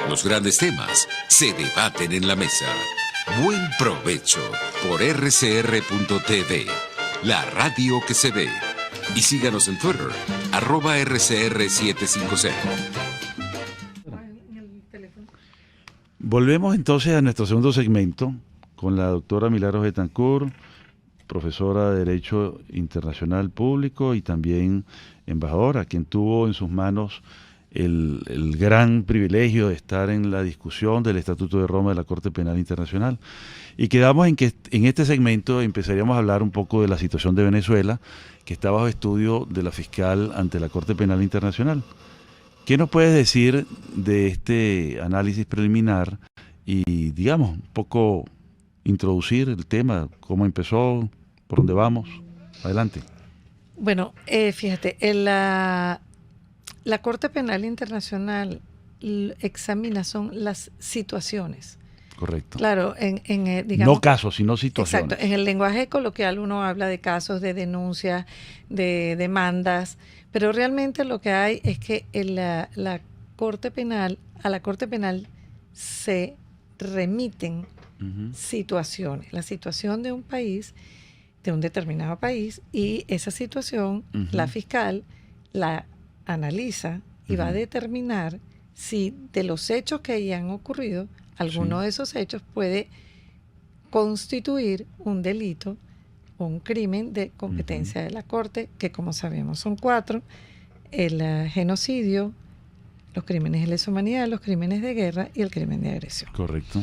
Los grandes temas se debaten en la mesa. Buen provecho por rcr.tv, la radio que se ve. Y síganos en Twitter, @rcr750. Volvemos entonces a nuestro segundo segmento con la doctora Milagros Betancourt, profesora de Derecho Internacional Público y también embajadora, quien tuvo en sus manos el gran privilegio de estar en la discusión del Estatuto de Roma de la Corte Penal Internacional. Y quedamos en que en este segmento empezaríamos a hablar un poco de la situación de Venezuela, que está bajo estudio de la fiscal ante la Corte Penal Internacional. ¿Qué nos puedes decir de este análisis preliminar y, digamos, un poco introducir el tema, cómo empezó, por dónde vamos? Adelante. Bueno, fíjate, la Corte Penal Internacional examina son las situaciones. Correcto. Claro, digamos, no casos, sino situaciones. Exacto. En el lenguaje coloquial uno habla de casos, de denuncias, de demandas, pero realmente lo que hay es que a la Corte Penal se remiten situaciones. La situación de un país, de un determinado país, y esa situación, la fiscal la analiza y va a determinar si de los hechos que hayan ocurrido, alguno de esos hechos puede constituir un delito o un crimen de competencia de la Corte, que como sabemos son 4: el genocidio, los crímenes de lesa humanidad, los crímenes de guerra y el crimen de agresión. Correcto.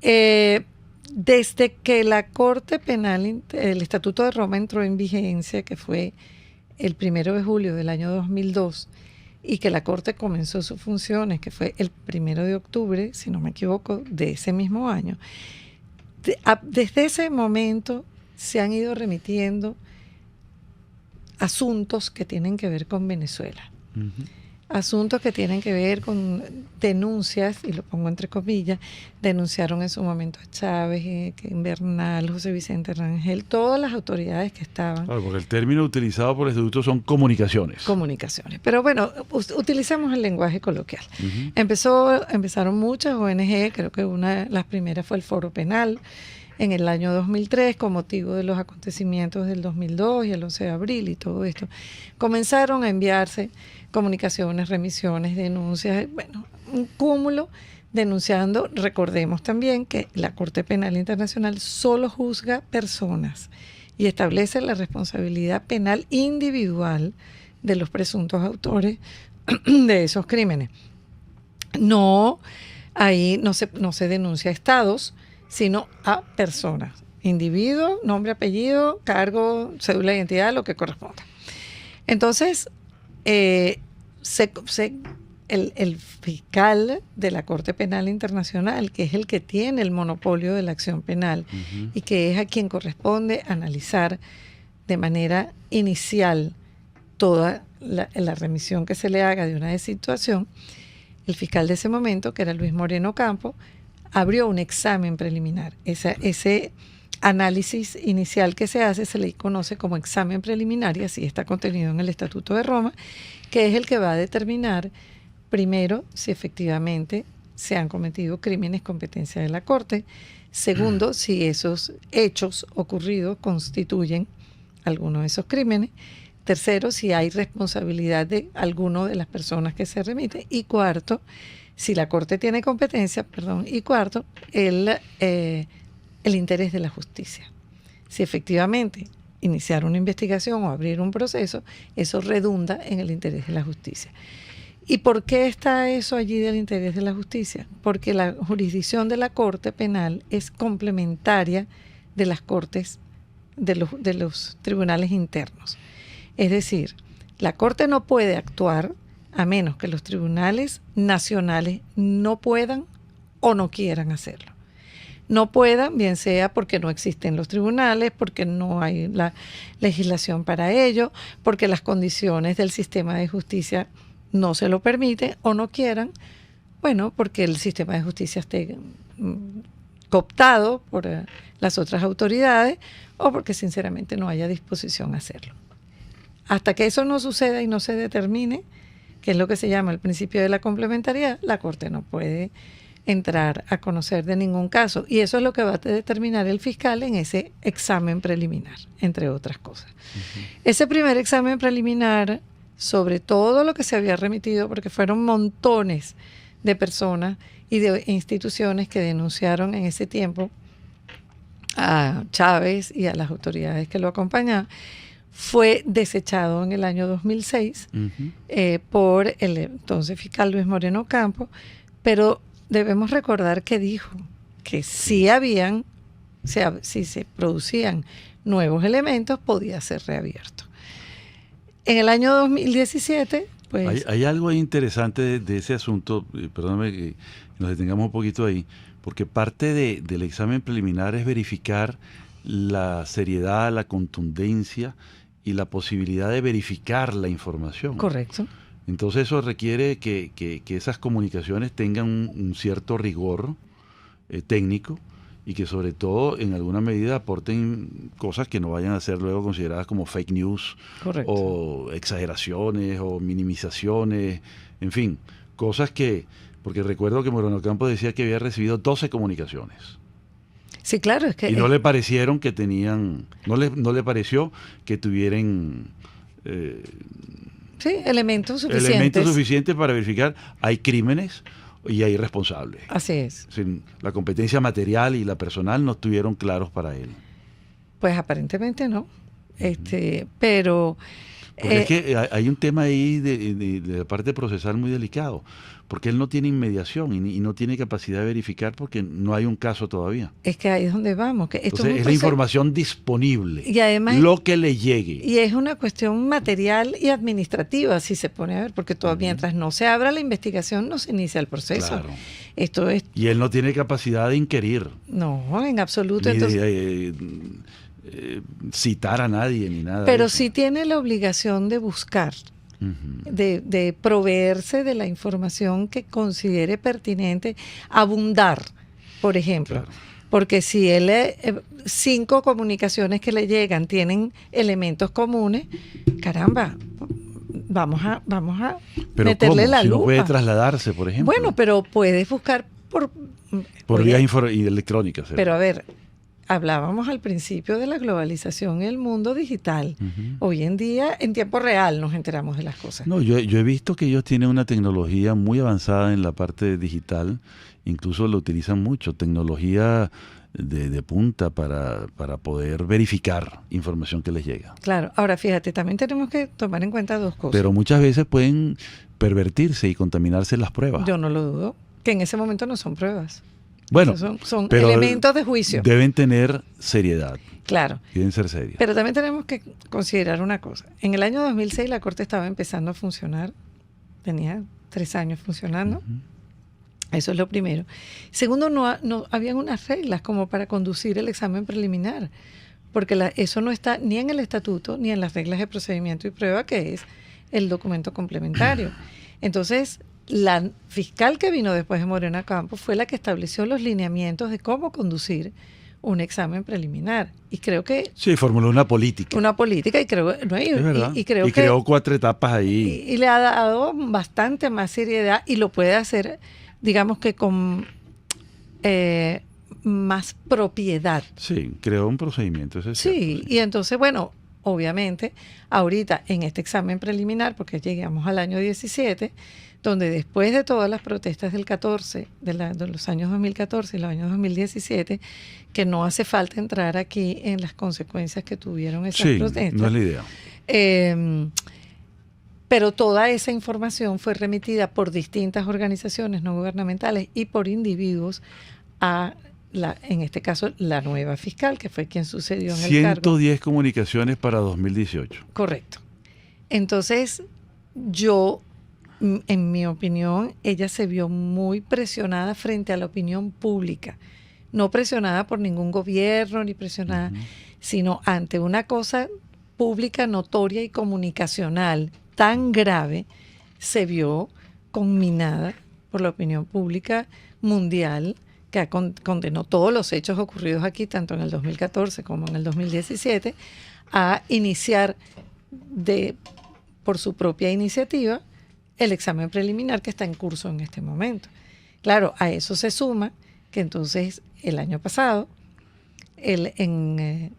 Desde que la Corte Penal, el Estatuto de Roma entró en vigencia, que fue el 1 de julio del año 2002, y que la Corte comenzó sus funciones, que fue el 1 de octubre, si no me equivoco, de ese mismo año, desde ese momento se han ido remitiendo asuntos que tienen que ver con Venezuela. Asuntos que tienen que ver con denuncias, y lo pongo entre comillas, denunciaron en su momento a Chávez, Bernal, José Vicente Rangel, todas las autoridades que estaban. Claro, porque el término utilizado por el Estatuto son comunicaciones. Comunicaciones. Pero bueno, utilizamos el lenguaje coloquial. Empezaron muchas ONG, creo que una de las primeras fue el Foro Penal, en el año 2003, con motivo de los acontecimientos del 2002 y el 11 de abril y todo esto. Comenzaron a enviarse comunicaciones, remisiones, denuncias, bueno, un cúmulo denunciando. Recordemos también que la Corte Penal Internacional solo juzga personas y establece la responsabilidad penal individual de los presuntos autores de esos crímenes. No, ahí no se denuncia a estados, sino a personas, individuo, nombre, apellido, cargo, cédula de identidad, lo que corresponda. Entonces, el fiscal de la Corte Penal Internacional, que es el que tiene el monopolio de la acción penal y que es a quien corresponde analizar de manera inicial toda la remisión que se le haga de una situación, el fiscal de ese momento, que era Luis Moreno Campo, abrió un examen preliminar. Ese análisis inicial que se hace se le conoce como examen preliminar, y así está contenido en el Estatuto de Roma, que es el que va a determinar, primero, si efectivamente se han cometido crímenes competencia de la Corte; segundo, si esos hechos ocurridos constituyen alguno de esos crímenes; tercero, si hay responsabilidad de alguno de las personas que se remiten; y cuarto, si la Corte tiene competencia, y cuarto, el interés de la justicia. Si efectivamente iniciar una investigación o abrir un proceso, eso redunda en el interés de la justicia. ¿Y por qué está eso allí del interés de la justicia? Porque la jurisdicción de la Corte Penal es complementaria de las cortes, de los tribunales internos. Es decir, la Corte no puede actuar a menos que los tribunales nacionales no puedan o no quieran hacerlo. No puedan, bien sea porque no existen los tribunales, porque no hay la legislación para ello, porque las condiciones del sistema de justicia no se lo permiten, o no quieran, bueno, porque el sistema de justicia esté cooptado por las otras autoridades, o porque sinceramente no haya disposición a hacerlo. Hasta que eso no suceda y no se determine, que es lo que se llama el principio de la complementariedad, la Corte no puede entrar a conocer de ningún caso. Y eso es lo que va a determinar el fiscal en ese examen preliminar, entre otras cosas. Ese primer examen preliminar, sobre todo lo que se había remitido, porque fueron montones de personas y de instituciones que denunciaron en ese tiempo a Chávez y a las autoridades que lo acompañaban, fue desechado en el año 2006 por el entonces fiscal Luis Moreno Ocampo, pero debemos recordar que dijo que si se producían nuevos elementos, podía ser reabierto. En el año 2017, pues... Hay algo interesante de ese asunto, perdóname que nos detengamos un poquito ahí, porque parte del examen preliminar es verificar la seriedad, la contundencia y la posibilidad de verificar la información. Correcto. Entonces eso requiere que esas comunicaciones tengan un cierto rigor técnico y que sobre todo en alguna medida aporten cosas que no vayan a ser luego consideradas como fake news. Correcto. O exageraciones o minimizaciones, en fin, cosas que, porque recuerdo que Moreno Ocampo decía que había recibido 12 comunicaciones. Sí, claro, es que... Y no le parecieron que tenían, no le pareció que tuvieran... sí, elementos suficientes. Elementos suficientes para verificar hay crímenes y hay responsables. Así es. La competencia material y la personal no estuvieron claros para él. Pues aparentemente no. Pero... Porque es que hay un tema ahí de la parte procesal muy delicado, porque él no tiene inmediación y no tiene capacidad de verificar porque no hay un caso todavía. Es que ahí es donde vamos. Que esto entonces es la información disponible, y además, lo que le llegue. Y es una cuestión material y administrativa, si se pone a ver, porque todavía mientras no se abra la investigación no se inicia el proceso. Claro. Esto es... Y él no tiene capacidad de inquirir. No, en absoluto. Ni entonces, citar a nadie ni nada. Pero sí tiene la obligación de buscar, de proveerse de la información que considere pertinente, abundar, por ejemplo. Claro. Porque si él 5 comunicaciones que le llegan tienen elementos comunes, caramba, vamos a pero meterle ¿cómo? La si lupa. No puede trasladarse, por ejemplo. Bueno, pero puedes buscar por vías electrónicas. Pero a ver, hablábamos al principio de la globalización y el mundo digital. Hoy en día, en tiempo real, nos enteramos de las cosas. No, yo he visto que ellos tienen una tecnología muy avanzada en la parte digital. Incluso lo utilizan mucho, tecnología de punta para poder verificar información que les llega. Claro. Ahora, fíjate, también tenemos que tomar en cuenta 2 cosas. Pero muchas veces pueden pervertirse y contaminarse las pruebas. Yo no lo dudo, que en ese momento no son pruebas. Bueno, son elementos de juicio. Deben tener seriedad. Claro. Deben ser serias. Pero también tenemos que considerar una cosa. En el año 2006 la Corte estaba empezando a funcionar. Tenía 3 años funcionando. Eso es lo primero. Segundo, no habían unas reglas como para conducir el examen preliminar. Porque eso no está ni en el estatuto ni en las reglas de procedimiento y prueba, que es el documento complementario. Entonces, la fiscal que vino después de Moreno Ocampo fue la que estableció los lineamientos de cómo conducir un examen preliminar. Y creo que... Sí, formuló una política. Una política y creo... No, y creó 4 etapas ahí. Y le ha dado bastante más seriedad y lo puede hacer, digamos que con más propiedad. Sí, creó un procedimiento. Eso es sí, cierto, sí, y entonces, bueno, obviamente, ahorita en este examen preliminar, porque llegamos al año 17, donde después de todas las protestas del 14, de los años 2014 y los años 2017, que no hace falta entrar aquí en las consecuencias que tuvieron esas protestas. No es la idea. Pero toda esa información fue remitida por distintas organizaciones no gubernamentales y por individuos a en este caso, la nueva fiscal, que fue quien sucedió en el cargo. 110 comunicaciones para 2018. Correcto. Entonces, en mi opinión, ella se vio muy presionada frente a la opinión pública. No presionada por ningún gobierno, ni presionada, sino ante una cosa pública, notoria y comunicacional tan grave, se vio conminada por la opinión pública mundial, que condenó todos los hechos ocurridos aquí, tanto en el 2014 como en el 2017, a iniciar por su propia iniciativa el examen preliminar que está en curso en este momento. Claro, a eso se suma que entonces el año pasado en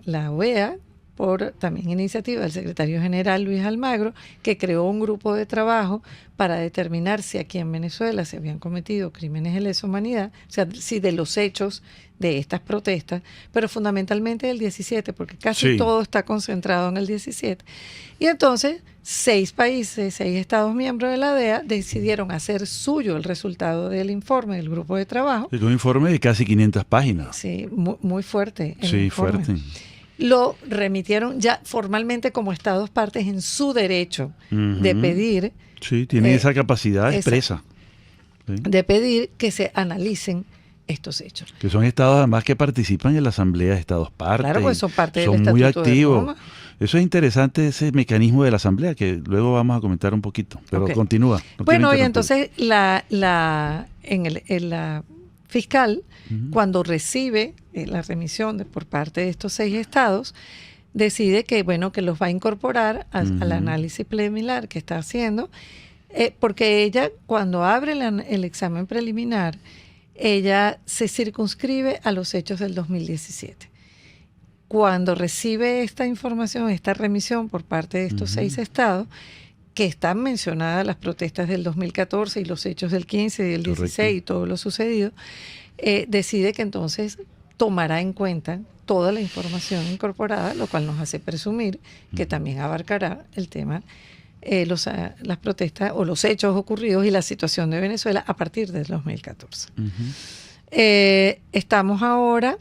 la OEA, por también iniciativa del secretario general Luis Almagro, que creó un grupo de trabajo para determinar si aquí en Venezuela se habían cometido crímenes de lesa humanidad, o sea, si de los hechos de estas protestas, pero fundamentalmente del 17, porque casi todo está concentrado en el 17. Y entonces 6 países, 6 estados miembros de la DEA decidieron hacer suyo el resultado del informe del grupo de trabajo. Es un informe de casi 500 páginas. Sí, muy fuerte. Sí, fuerte. Lo remitieron ya formalmente como estados partes en su derecho de pedir. Sí, tienen esa capacidad expresa. ¿Sí? De pedir que se analicen estos hechos. Que son estados además que participan en la Asamblea de Estados partes. Claro, pues son parte del Estatuto. Son muy activos. Eso es interesante, ese mecanismo de la Asamblea, que luego vamos a comentar un poquito. Pero continúa. Bueno, y entonces la fiscal, cuando recibe la remisión por parte de estos 6 estados, decide que, bueno, que los va a incorporar al análisis preliminar que está haciendo, porque ella, cuando abre el examen preliminar, ella se circunscribe a los hechos del 2017. Cuando recibe esta información, esta remisión por parte de estos 6 estados, que están mencionadas las protestas del 2014 y los hechos del 15 y del 16 y todo lo sucedido, decide que entonces tomará en cuenta toda la información incorporada, lo cual nos hace presumir que también abarcará el tema, las protestas o los hechos ocurridos y la situación de Venezuela a partir del 2014. Estamos ahora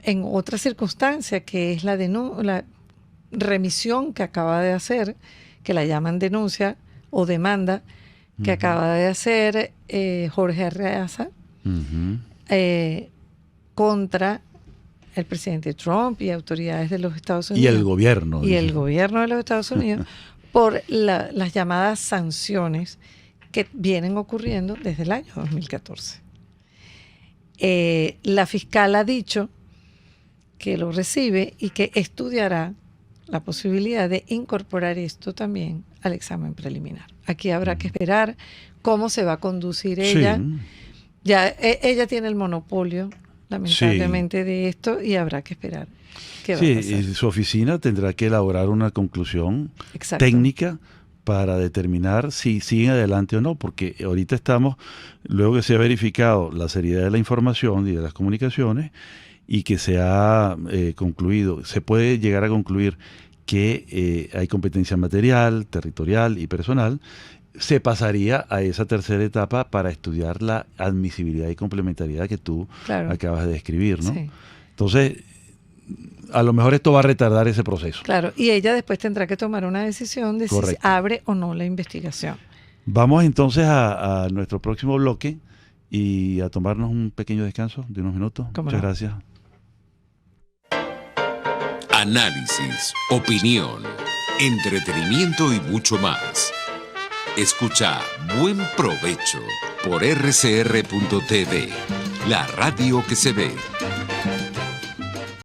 en otra circunstancia, que es la remisión que acaba de hacer, que la llaman denuncia o demanda, que acaba de hacer Jorge Arreaza contra el presidente Trump y autoridades de los Estados Unidos. Y el gobierno. Y el gobierno de los Estados Unidos por las llamadas sanciones que vienen ocurriendo desde el año 2014. La fiscal ha dicho que lo recibe y que estudiará la posibilidad de incorporar esto también al examen preliminar. Aquí habrá que esperar cómo se va a conducir ella. Sí. Ya ella tiene el monopolio, lamentablemente, de esto, y habrá que esperar qué va a pasar. Y su oficina tendrá que elaborar una conclusión técnica para determinar si siguen adelante o no, porque ahorita estamos, luego que se ha verificado la seriedad de la información y de las comunicaciones, y que se ha concluido, se puede llegar a concluir que hay competencia material, territorial y personal, se pasaría a esa tercera etapa para estudiar la admisibilidad y complementariedad que tú acabas de describir, ¿no? Sí. Entonces, a lo mejor esto va a retardar ese proceso. Claro, y ella después tendrá que tomar una decisión de si abre o no la investigación. Vamos entonces a nuestro próximo bloque y a tomarnos un pequeño descanso de unos minutos. Muchas gracias. Análisis, opinión, entretenimiento y mucho más. Escucha Buen Provecho por RCR.tv, la radio que se ve